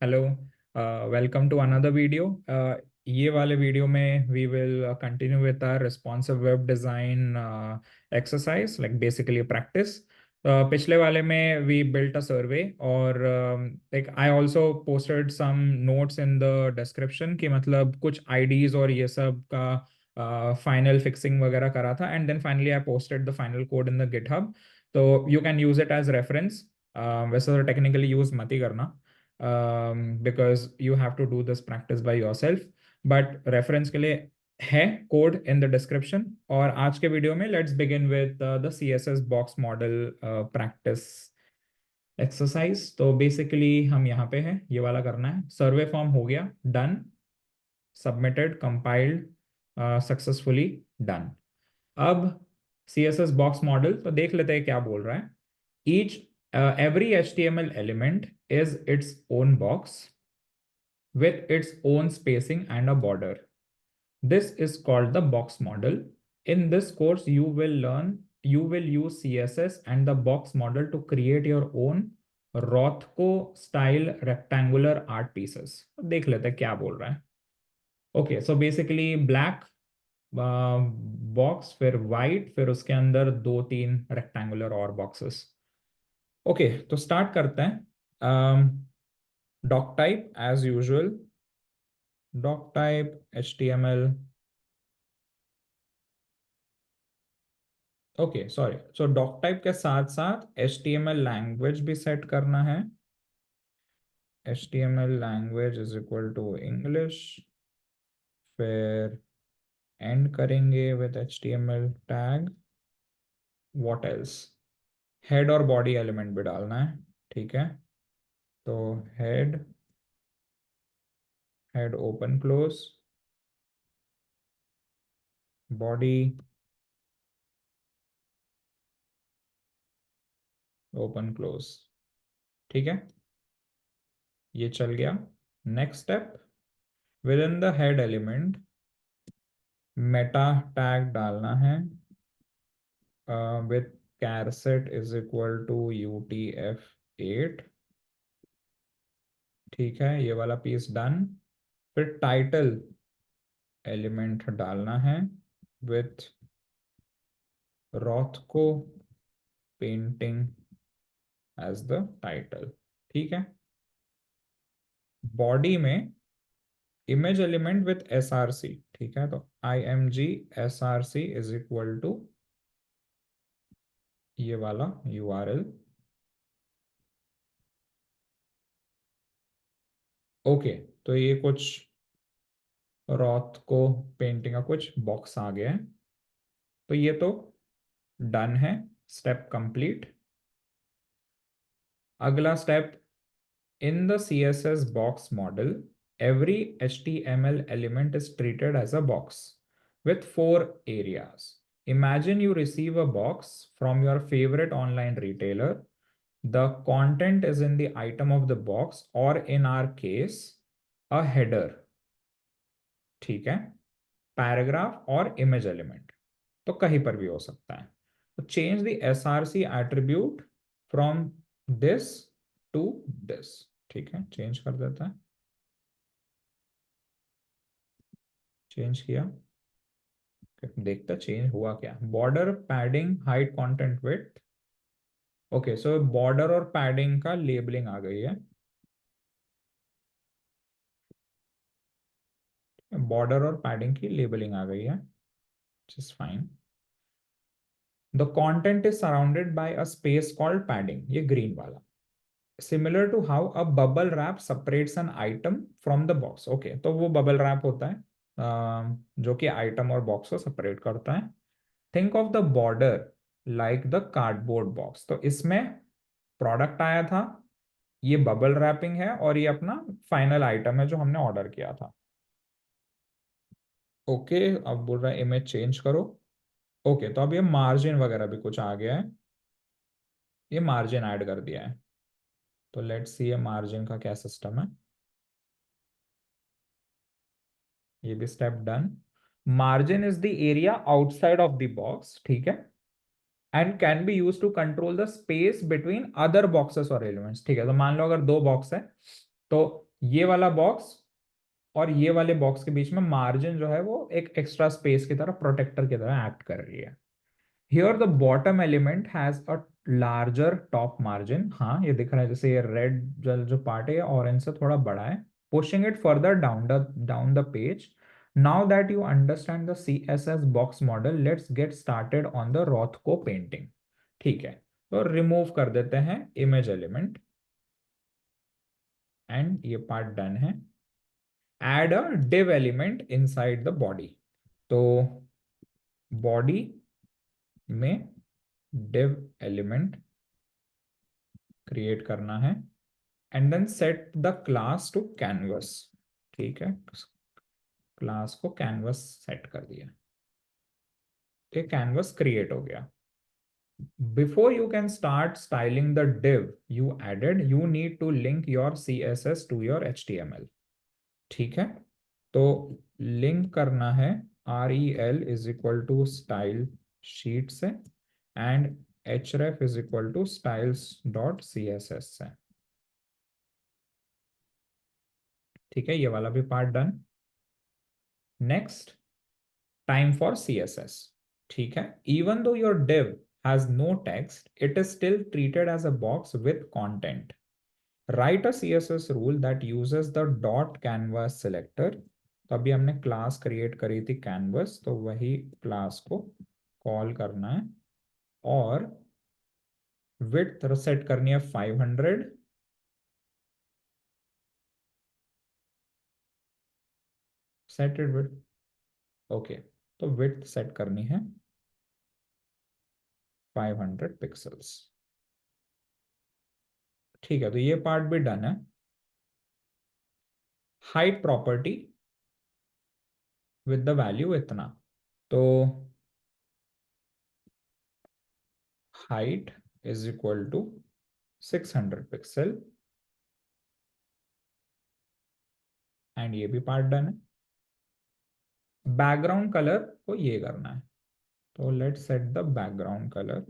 Hello. Welcome to another video. ये वाले video में we will continue with our responsive web design exercise, like basically practice. पिछले वाले में वी बिल्ट अ सर्वे और like I also posted some notes in the description कि मतलब कुछ आईडीज और ये सब का फाइनल फिक्सिंग वगैरह करा था, and then finally I posted the final code in the GitHub. तो you can use it as reference. वैसे तो टेक्निकली यूज मत ही करना, because you have to do this practice by yourself, but reference के लिए है कोड इन द डिस्क्रिप्शन। और आज के वीडियो में let's begin with the C S S box model practice exercise. तो बेसिकली हम यहाँ पे हैं, ये वाला करना है। सर्वे फॉर्म हो गया, done, submitted, compiled, successfully done. अब C S S box model तो देख लेते हैं क्या बोल रहा है। Each every HTML element is its own box with its own spacing and a border. This is called the box model. In this course, you will use CSS and the box model to create your own Rothko style rectangular art pieces. देख लेते हैं क्या बोल रहा है। Okay, so basically black box, फिर white, फिर उसके अंदर दो तीन रेक्टेंगुलर और बॉक्सेस। ओके, तो स्टार्ट करते हैं। Doctype as usual, doctype HTML। Okay sorry, so doctype के साथ साथ HTML लैंग्वेज भी सेट करना है। HTML language is equal to English, फिर एंड करेंगे with HTML tag. What else? Head और बॉडी एलिमेंट भी डालना है, ठीक है। तो head, head open close, body open close, ठीक है। ये चल गया। Next step, within the head element meta tag डालना है with charset is equal to UTF-8, ठीक है। ये वाला पीस डन। फिर टाइटल एलिमेंट डालना है with Rothko painting as the title, ठीक है। बॉडी में इमेज एलिमेंट विथ SRC, ठीक है। तो IMG SRC is equal to ये वाला URL। ओके, तो ये कुछ रॉथ को पेंटिंग का कुछ बॉक्स आ गया है। तो ये तो डन है, स्टेप कंप्लीट। अगला step, in the CSS box model every HTML element is treated as a box with 4 areas. Imagine you receive a box from your favorite online retailer. The content is in the item of the box, or in our case a header, ठीक है, paragraph और image element. तो कहीं पर भी हो सकता है। तो change the SRC attribute from this to this, ठीक है। चेंज कर देता है, चेंज किया, देखता चेंज हुआ क्या। Border, padding, height, content, width. Okay, so border और पैडिंग का लेबलिंग आ गई है। बॉर्डर और पैडिंग की लेबलिंग आ गई है, just fine. The content is surrounded by a space called padding, ये ग्रीन वाला। Similar to how a bubble wrap separates an item from the box. Okay, तो वो बबल रैप होता है जो कि आइटम और बॉक्स को सेपरेट करता है। Think of the border like the cardboard box. तो इसमें प्रोडक्ट आया था, ये बबल रैपिंग है, और ये अपना फाइनल आइटम है जो हमने ऑर्डर किया था। ओके, अब बोल रहा है इमेज चेंज करो। ओके, तो अब ये मार्जिन वगैरह भी कुछ आ गया है, ये मार्जिन ऐड कर दिया है। तो लेट्स सी ये मार्जिन का क्या सिस्टम है। ये भी step done. Margin is the area outside of the box, ठीक है, and can be use to control the space between other boxes और एलिमेंट्स, ठीक है। तो मान लो अगर दो बॉक्स है, तो ये वाला बॉक्स और ये वाले बॉक्स के बीच में मार्जिन जो है वो एक एक्स्ट्रा स्पेस की तरह, प्रोटेक्टर की तरह एक्ट कर रही है। Here the bottom element has a larger top margin. हाँ, ये दिख रहा है, जैसे ये रेड जो पार्ट है ऑरेंज से थोड़ा बड़ा है, pushing it further down the page. Now that you understand the CSS box model, let's get started on the Rothko painting. ठीक है, तो रिमूव कर देते हैं इमेज एलिमेंट, एंड ये पार्ट डन है। Add a div element inside the body. तो body में div एलिमेंट क्रिएट करना है, and then set the class to canvas. ठीक है, क्लास को कैनवस सेट कर दिया, तो कैनवस क्रिएट हो गया। Before you can start styling the div you added, you need to link your CSS to your HTML। ठीक है, तो लिंक करना है rel is equal to style sheet से, and href is equal to styles dot CSS से। ठीक है, ये वाला भी part done. Next, time for CSS। ठीक है, even though your div has no text, it is still treated as a box with content। Write a CSS rule that uses the dot canvas selector। तो अभी हमने class create करी थी canvas, तो वही class को कॉल करना है, और विड्थ सेट करनी है 500, सेट इट विड्थ। ओके, तो विड्थ सेट करनी है 500 पिक्सल्स। ठीक है, तो ये पार्ट भी डन है। Height property with the value इतना, तो height is equal to 600 pixel, and ये भी पार्ट डन है। बैकग्राउंड कलर को ये करना है, तो let's set the background colour.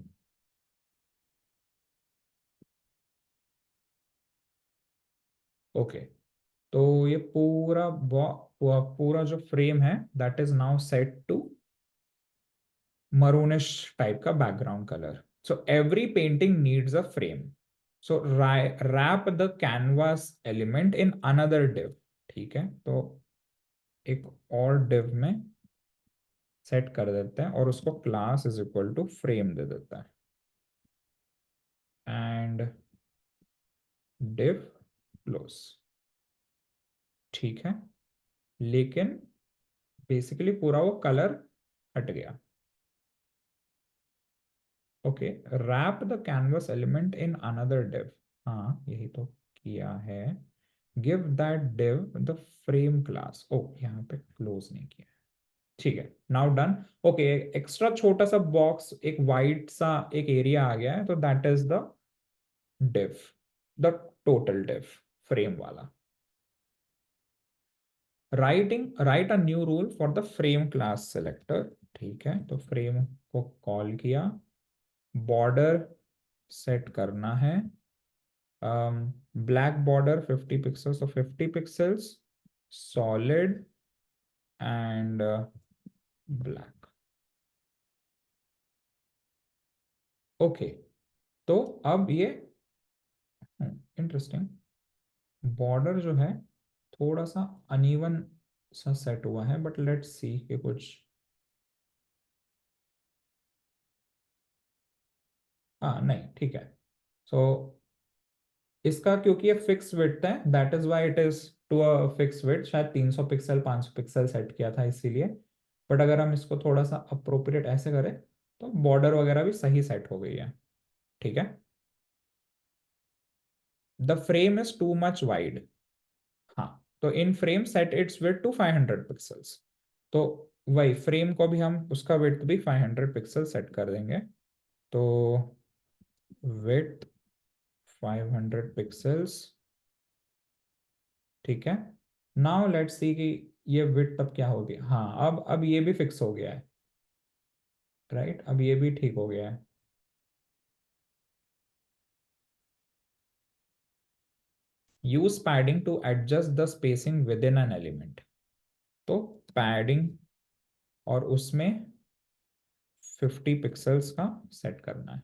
Okay, तो ये पूरा जो फ्रेम है that is now set to maroonish type का background colour. So every painting needs a frame, so wrap the canvas element in another div। ठीक है, तो एक और div में सेट कर देते हैं, और उसको class is equal to frame दे देता है, एंड div क्लोज। ठीक है, लेकिन बेसिकली पूरा वो कलर हट गया। Okay, wrap the canvas element in another div। हाँ, यही तो किया है। Give that div the frame class. ओ, यहाँ पे क्लोज नहीं किया है। ठीक है, नाउ डन। ओके, एक्स्ट्रा छोटा सा बॉक्स, एक वाइट सा एक एरिया आ गया है, तो that is the div, the total div frame वाला। Write a new rule for the frame class selector. ठीक है, तो फ्रेम को कॉल किया, बॉर्डर सेट करना है, ब्लैक बॉर्डर 50 पिक्सल्स, तो 50 pixels, solid and black. Okay, तो अब ये इंटरेस्टिंग, बॉर्डर जो है थोड़ा सा अनइवन सा सेट हुआ है, बट लेट्स सी कि कुछ, हाँ नहीं ठीक है। सो इसका क्योंकि ये फिक्स विड्थ है, that is why it is to a fix width, शायद 300 पिक्सल 500 पिक्सल सेट किया था इसीलिए। बट अगर हम इसको थोड़ा सा अप्रोप्रिएट ऐसे करें, तो बॉर्डर वगैरह भी सही सेट हो गई है। ठीक है, the frame is too much wide. हाँ, तो in frame set its width to 500 pixels. तो वही फ्रेम को भी हम उसका विड्थ भी 500 पिक्सल सेट कर देंगे, तो विड्थ 500 पिक्सल्स। ठीक है, नाउ लेट्स सी कि ये विड्थ अब क्या हो गया। हाँ, अब ये भी फिक्स हो गया है, राइट, अब ये भी ठीक हो गया है। Use padding to adjust the spacing within an element. तो पैडिंग और उसमें 50 पिक्सल्स का सेट करना है।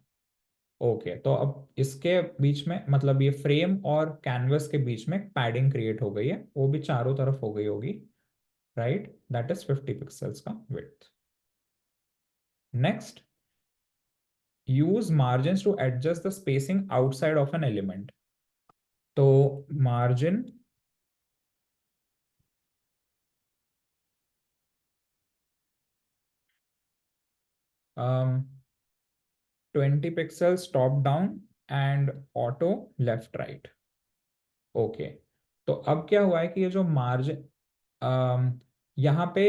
ओके, तो अब इसके बीच में मतलब ये फ्रेम और कैनवस के बीच में पैडिंग क्रिएट हो गई है, वो भी चारों तरफ हो गई होगी, राइट? दैट इज 50 पिक्सल्स का width. Next, use margin to adjust the spacing outside of an element. तो margin um, 20 pixels top down and auto left right. Okay, तो अब क्या हुआ है कि ये जो मार्जिन यहाँ पे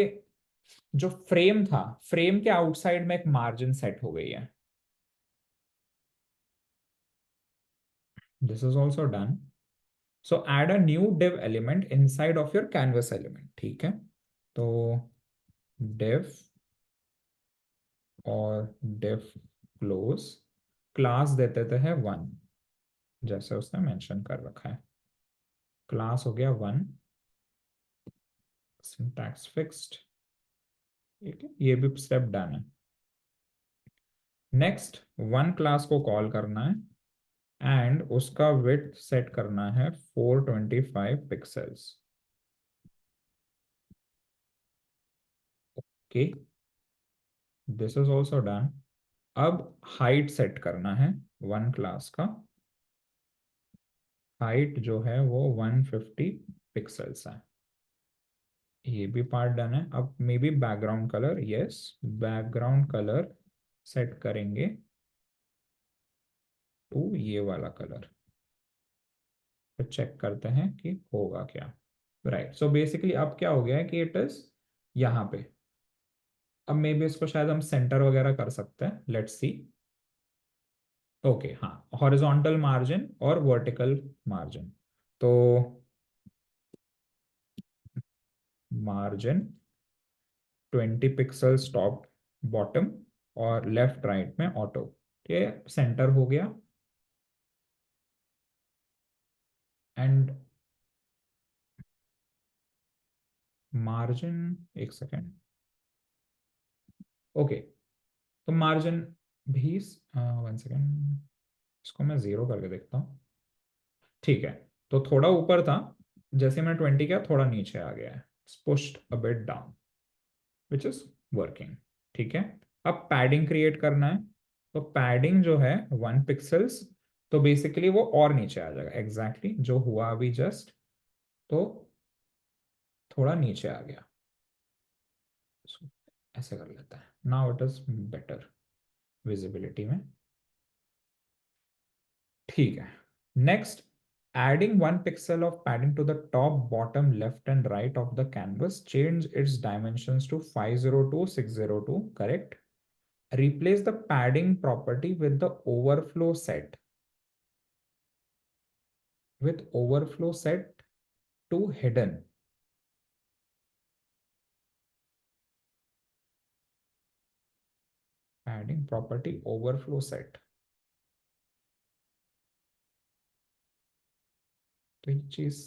जो फ्रेम था, फ्रेम के आउटसाइड में एक मार्जिन सेट हो गई है। This is also done. So add a new div element inside of your canvas element. ठीक है, तो div और div क्लोज, क्लास देते थे है 1, जैसे उसने मेंशन कर रखा है। क्लास हो गया 1, सिंटैक्स फिक्स्ड। ठीक है, ये भी स्टेप डन है। नेक्स्ट, वन क्लास को कॉल करना है एंड उसका विड्थ सेट करना है 425 pixels. Okay, this is also done. अब हाइट सेट करना है वन क्लास का। हाइट जो है वो 150 पिक्सल्स है। ये भी पार्ट डन है। अब may be background colour, yes, background colour set करेंगे टू ये वाला कलर। तो चेक करते हैं कि होगा क्या। राइट, सो बेसिकली अब क्या हो गया है कि इट इज यहाँ पे। अब मे बी इसको शायद हम सेंटर वगैरह कर सकते हैं, लेट्स सी। ओके, हाँ, हॉरिजॉन्टल मार्जिन और वर्टिकल मार्जिन। तो मार्जिन 20 पिक्सल्स टॉप बॉटम और लेफ्ट राइट में ऑटो। ये सेंटर हो गया। एंड मार्जिन, एक सेकेंड। ओके, तो मार्जिन भी 1 सेकेंड, इसको मैं 0 करके देखता हूँ। ठीक है, तो थोड़ा ऊपर था, जैसे मैंने 20 किया थोड़ा नीचे आ गया है, pushed a bit down, which is working. ठीक है, अब पैडिंग क्रिएट करना है। तो पैडिंग जो है 1 पिक्सल्स, तो बेसिकली वो और नीचे आ जाएगा, एग्जैक्टली जो हुआ अभी जस्ट। तो थोड़ा नीचे आ गया। So, ऐसे कर लेता है, now it is better visibility में। ठीक है, next, adding 1 pixel of padding to the top, bottom, left and right of the canvas, change its dimensions to 502 602, correct? Replace the padding property with the overflow set, with overflow set to hidden। padding property overflow set, तो ये चीज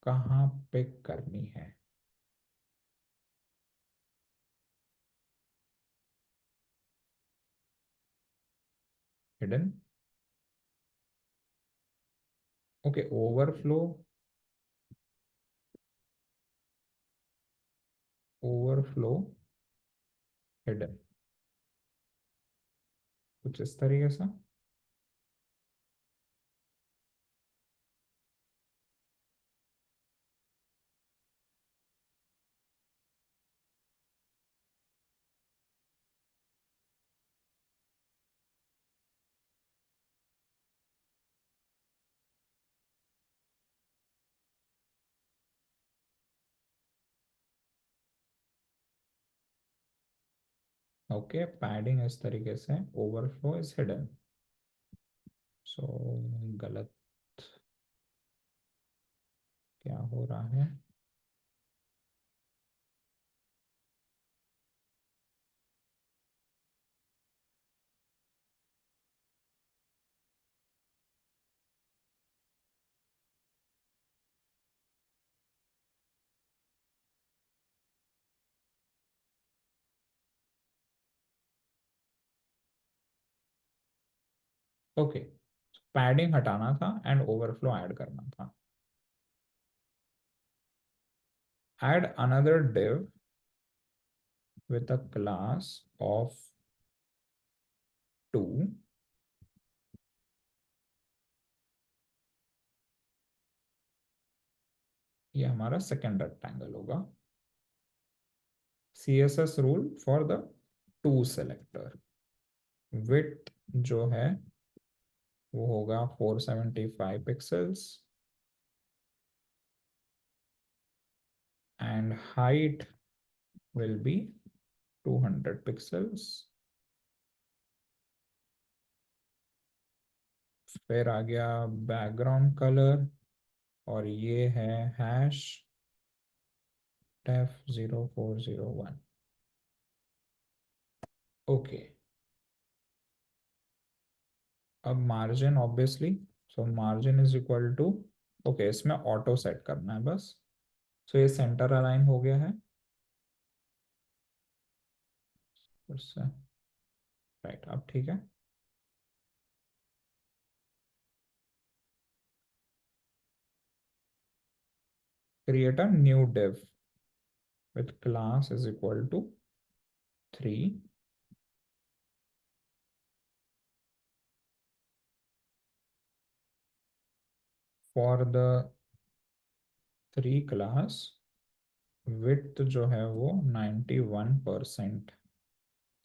कहाँ पे करनी है? Hidden. Okay, overflow, overflow hidden, कुछ इस तरीके से। ओके, पैडिंग इस तरीके से, ओवरफ्लो इज हिडन। सो गलत क्या हो रहा है? ओके, पैडिंग हटाना था एंड ओवरफ्लो ऐड करना था. Add another div with a class of 2. ये हमारा सेकेंड रेक्टेंगल होगा. CSS rule for the two selector. Width जो है वो होगा 475 pixels and height will be 200 pixels. फिर आ गया बैकग्राउंड कलर और ये है हैश टेफ 0401. ओके, अब margin obviously, so margin is equal to, okay इसमें ऑटो सेट करना है बस. सो ये सेंटर अलाइन हो गया है फिर से. राइट, अब ठीक है. Create a new div with class is equal to 3. For the 3 class, width जो है वो 91%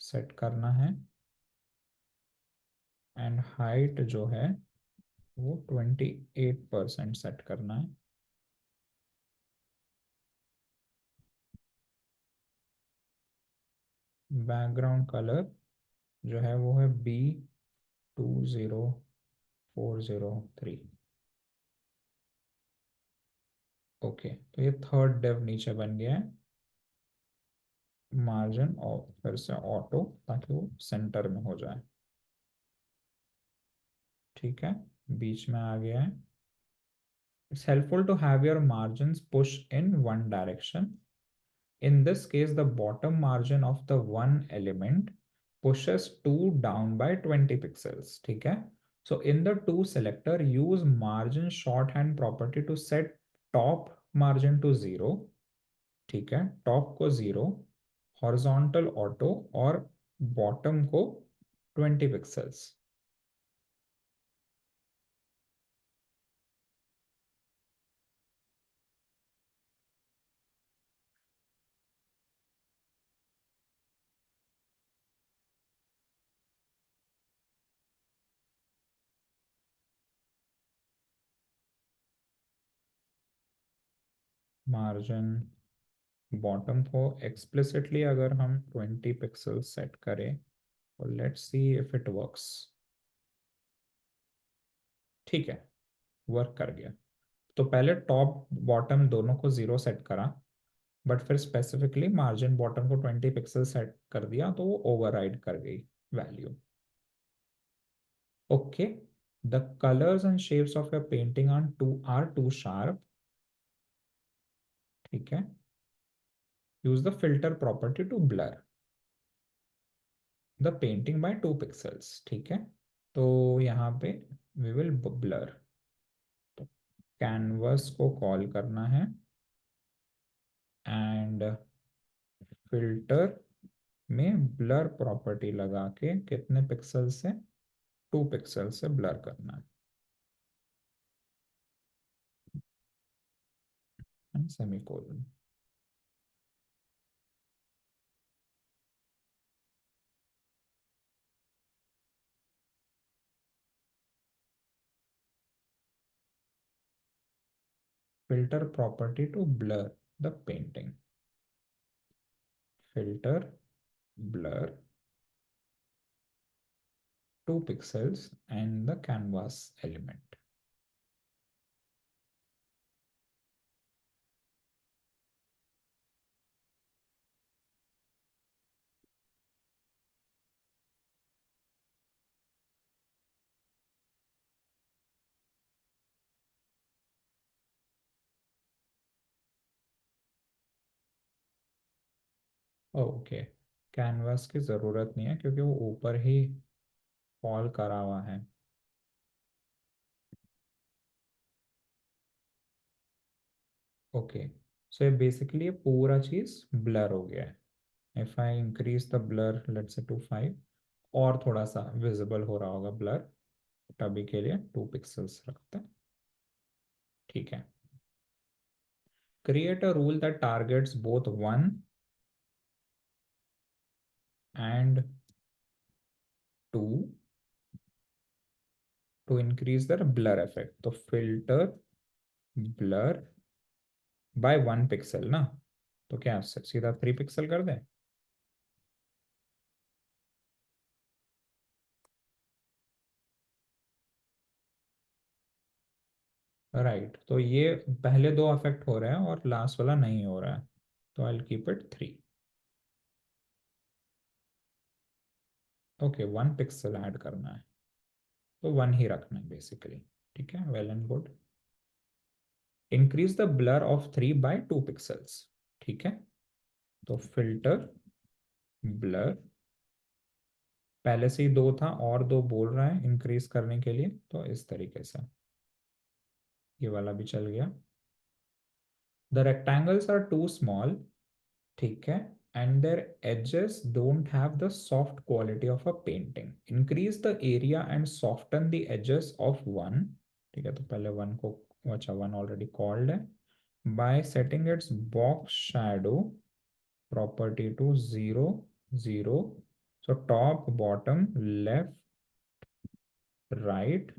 सेट करना है एंड हाइट जो है वो 28% सेट करना है. बैकग्राउंड कलर जो है वो है B20403. ओके, तो ये थर्ड डेव नीचे बन गया है. मार्जिन और फिर से ऑटो ताकि वो सेंटर में हो जाए. ठीक है, बीच में आ गया है. It's helpful to have your margins push in one direction. In this case, the bottom margin of the one element pushes 2 down by 20 pixels. ठीक है. So in the two selector, use margin shorthand property to set top margin to 0. ठीक है, top को 0, horizontal auto और bottom को 20 pixels. Margin bottom को explicitly अगर हम 20 पिक्सल सेट करें और let's see if it works. ठीक है, वर्क कर गया. तो पहले टॉप बॉटम दोनों को 0 सेट करा, बट फिर स्पेसिफिकली मार्जिन बॉटम को 20 पिक्सल सेट कर दिया तो वो ओवरराइड कर गई value. Okay, the colours and shapes of your painting are too sharp. ठीक है, use the filter property to blur the painting by 2 pixels. ठीक है, तो यहाँ पे वी विल ब्लर. तो कैनवस को कॉल करना है एंड फिल्टर में ब्लर प्रॉपर्टी लगा के कितने पिक्सल से, 2 पिक्सल से ब्लर करना है. Semicolon. filter property to blur the painting. Filter blur 2 pixels and the canvas element. Okay, canvas की ज़रूरत नहीं है क्योंकि वो ऊपर ही फॉल करा हुआ है. ओके, सो ये बेसिकली ये पूरा चीज ब्लर हो गया है। If I increase the blur let's say to 5, और थोड़ा सा विजिबल हो रहा होगा ब्लर, अभी के लिए 2 पिक्सल्स रखते हैं। ठीक है, create a rule that targets both 1 and 2 to increase the blur effect, तो filter blur by 1 पिक्सल ना, तो क्या सीधा 3 पिक्सल कर दें। राइट, तो ये पहले दो अफेक्ट हो रहे हैं और लास्ट वाला नहीं हो रहा है, तो I keep it 3। Okay, 1 pixel add करना है, तो 1 ही रखना है बेसिकली। ठीक है, well and good. Increase the blur of 3 by 2 pixels. ठीक है, तो फिल्टर ब्लर, पहले से ही 2 था और 2 बोल रहा है इंक्रीज करने के लिए, तो इस तरीके से ये वाला भी चल गया। The rectangles are too small, ठीक है, and their edges don't have the soft quality of a painting, increase the area and soften the edges of 1। ठीक है, तो पहले 1 को, अच्छा 1 ऑलरेडी कॉल्ड है, by setting its box shadow property to 0 0, so top bottom left right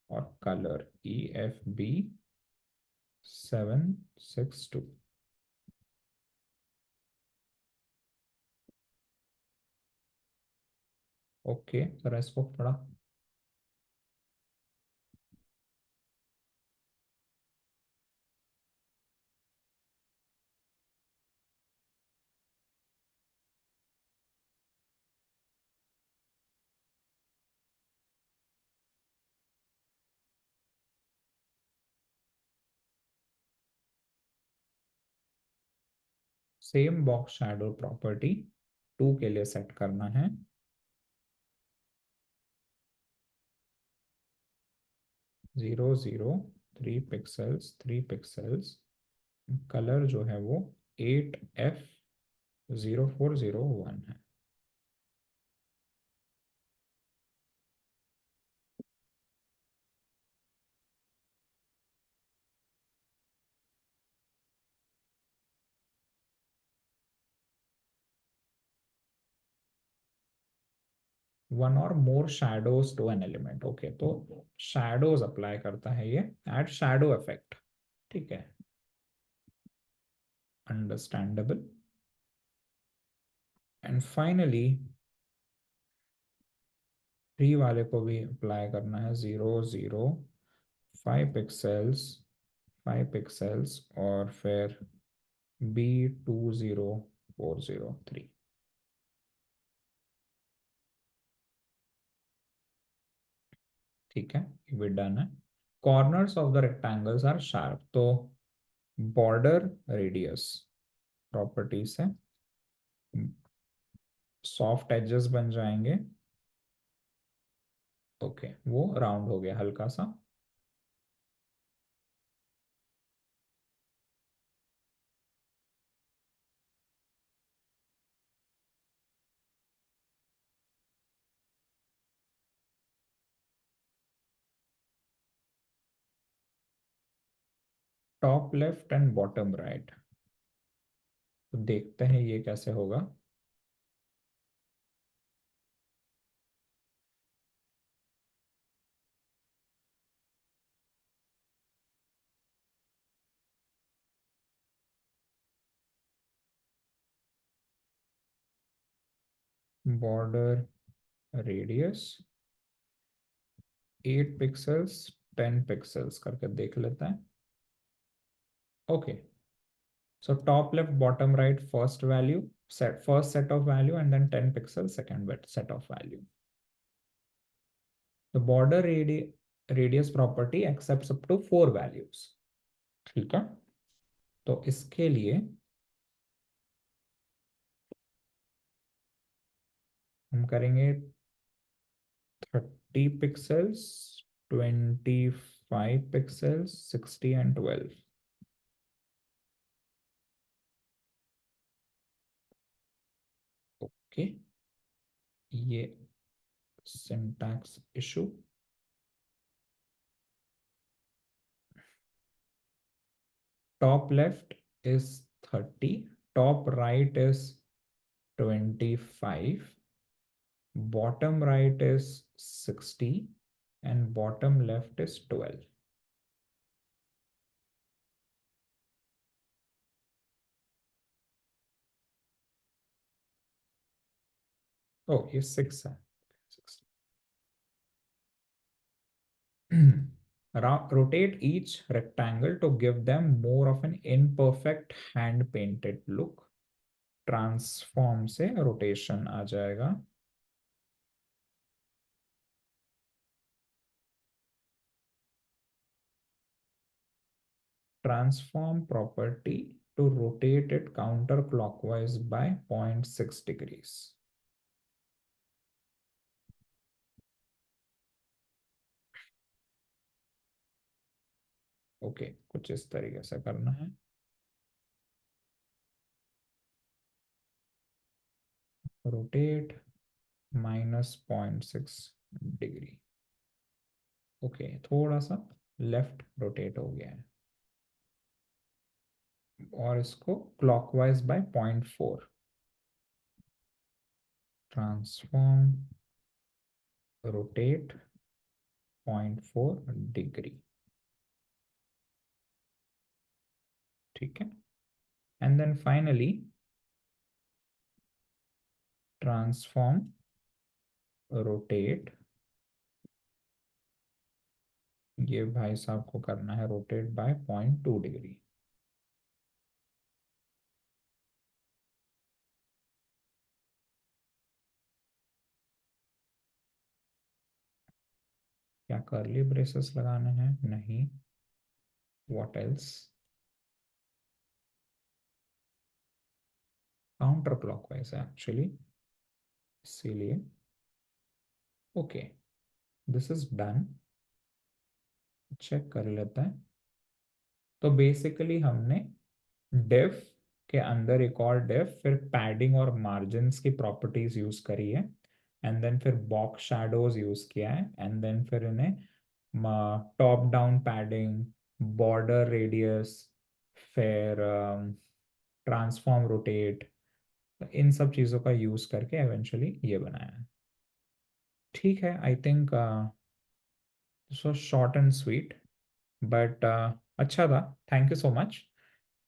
और colour EFB762। Okay, जरा इसको पढ़ा। सेम बॉक्स शैडो प्रॉपर्टी 2 के लिए सेट करना है। 0 0 3 पिक्सल्स 3 पिक्सल्स, कलर जो है वो 8F0401 है। One or more shadows to an element, okay, तो शैडोज अप्लाई करता है ये, एड शैडो इफेक्ट। ठीक है, अंडरस्टैंडेबल। एंड फाइनली 3 वाले को भी अप्लाई करना है, 0 0 5 पिक्सल्स 5 पिक्सल्स, और फिर B20403। ठीक है, ये भी डन है। Corners of the rectangles are sharp, तो बॉर्डर रेडियस प्रॉपर्टी से सॉफ्ट एजेस बन जाएंगे। ओके, वो राउंड हो गया हल्का सा। Top left and bottom right, तो देखते हैं ये कैसे होगा। बॉर्डर रेडियस 8 पिक्सल्स 10 पिक्सल्स करके देख लेते हैं। Okay, so top left bottom right first value, set first set of value, and then 10 pixels second set of value. The border radius property accepts up to 4 values। ठीक है, तो इसके लिए हम करेंगे 30 पिक्सल्स 25 पिक्सल्स 60 एंड 12। ओके, ये syntax issue. Top left is 30, top right is 25, bottom right is 60, and bottom left is 12. Oh, ये 6 है. 60. Rotate each rectangle to give them more of an imperfect hand painted look. Transform से rotation आ जाएगा. Transform property to rotate it counterclockwise by 0.6 degrees. Okay, कुछ इस तरीके से करना है. Rotate -0.6 degree. ओके, थोड़ा सा लेफ्ट रोटेट हो गया है, और इसको clockwise by 0.4. Transform rotate 0.4 degree. ठीक है, and then finally transform rotate, ये भाई साहब को करना है रोटेट बाय 0.2 डिग्री. क्या कर्ली ब्रेसेस लगाने हैं? नहीं. What else? काउंटर क्लॉकवाइज है एक्चुअली, इसीलिए. Okay, this is done. Check कर लेते हैं. तो बेसिकली हमने डिफ के अंदर एक और डिफ, फिर पैडिंग और मार्जिन्स की प्रॉपर्टीज यूज करी है, एंड देन फिर बॉक्स शैडोज यूज किया है, एंड देन फिर इन्हें top down padding, border radius, फिर ट्रांसफॉर्म रोटेट, इन सब चीज़ों का यूज करके एवेंचुअली ये बनाया है. ठीक है, I think so short and sweet, but अच्छा था. Thank you so much.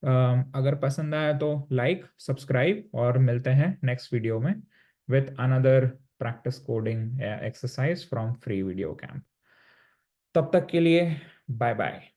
अगर पसंद आया तो लाइक, सब्सक्राइब, और मिलते हैं नेक्स्ट वीडियो में with another practice coding exercise from free video camp. तब तक के लिए बाय बाय.